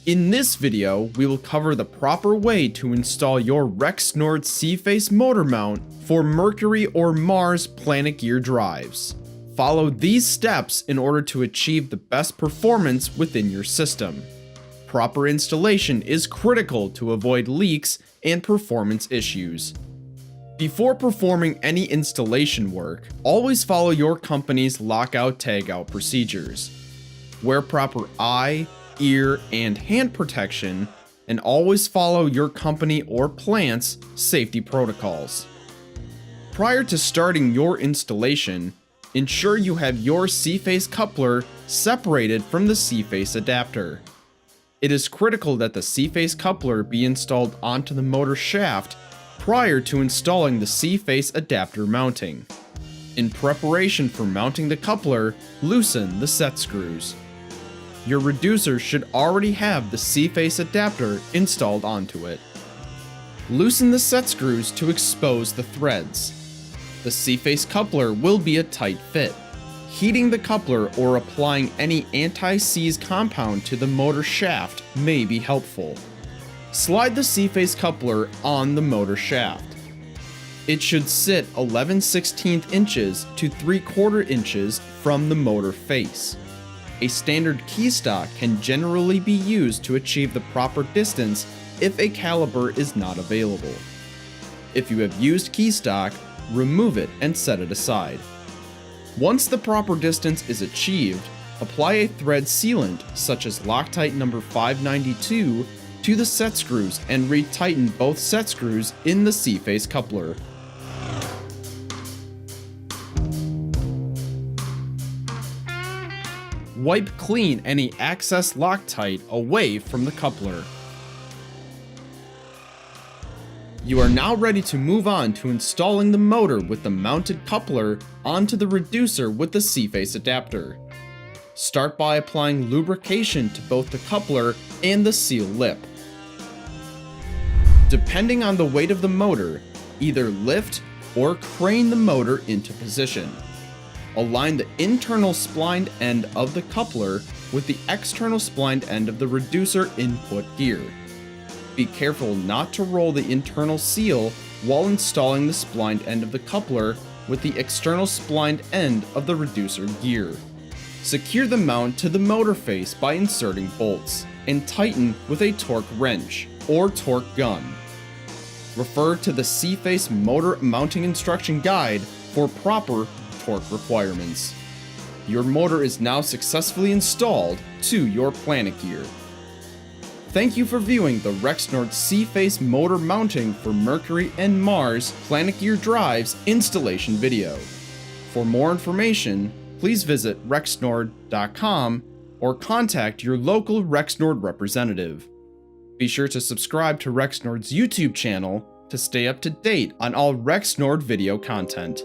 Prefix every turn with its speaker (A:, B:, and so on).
A: In this video, we will cover the proper way to install your Rexnord C-Face motor mount for Mercury or Mars Planetgear drives. Follow these steps in order to achieve the best performance within your system. Proper installation is critical to avoid leaks and performance issues. Before performing any installation work, always follow your company's lockout-tagout procedures. Wear proper eye, ear, and hand protection, and always follow your company or plant's safety protocols. Prior to starting your installation, ensure you have your C-Face coupler separated from the C-Face adapter. It is critical that the C-Face coupler be installed onto the motor shaft prior to installing the C-Face adapter mounting. In preparation for mounting the coupler, loosen the set screws. Your reducer should already have the C-Face adapter installed onto it. Loosen the set screws to expose the threads. The C-Face coupler will be a tight fit. Heating the coupler or applying any anti-seize compound to the motor shaft may be helpful. Slide the C-Face coupler on the motor shaft. It should sit 11/16 inches to 3/4 inches from the motor face. A standard key stock can generally be used to achieve the proper distance if a caliper is not available. If you have used key stock, remove it and set it aside. Once the proper distance is achieved, apply a thread sealant such as Loctite number 592 to the set screws and retighten both set screws in the C-Face coupler. Wipe clean any excess Loctite away from the coupler. You are now ready to move on to installing the motor with the mounted coupler onto the reducer with the C-Face adapter. Start by applying lubrication to both the coupler and the seal lip. Depending on the weight of the motor, either lift or crane the motor into position. Align the internal splined end of the coupler with the external splined end of the reducer input gear. Be careful not to roll the internal seal while installing the splined end of the coupler with the external splined end of the reducer gear. Secure the mount to the motor face by inserting bolts, and tighten with a torque wrench or torque gun. Refer to the C-Face motor mounting instruction guide for proper torque requirements. Your motor is now successfully installed to your Planetgear. Thank you for viewing the Rexnord C-Face motor mounting for Mercury and Mars Planetgear drives installation video. For more information, please visit rexnord.com or contact your local Rexnord representative. Be sure to subscribe to Rexnord's YouTube channel to stay up to date on all Rexnord video content.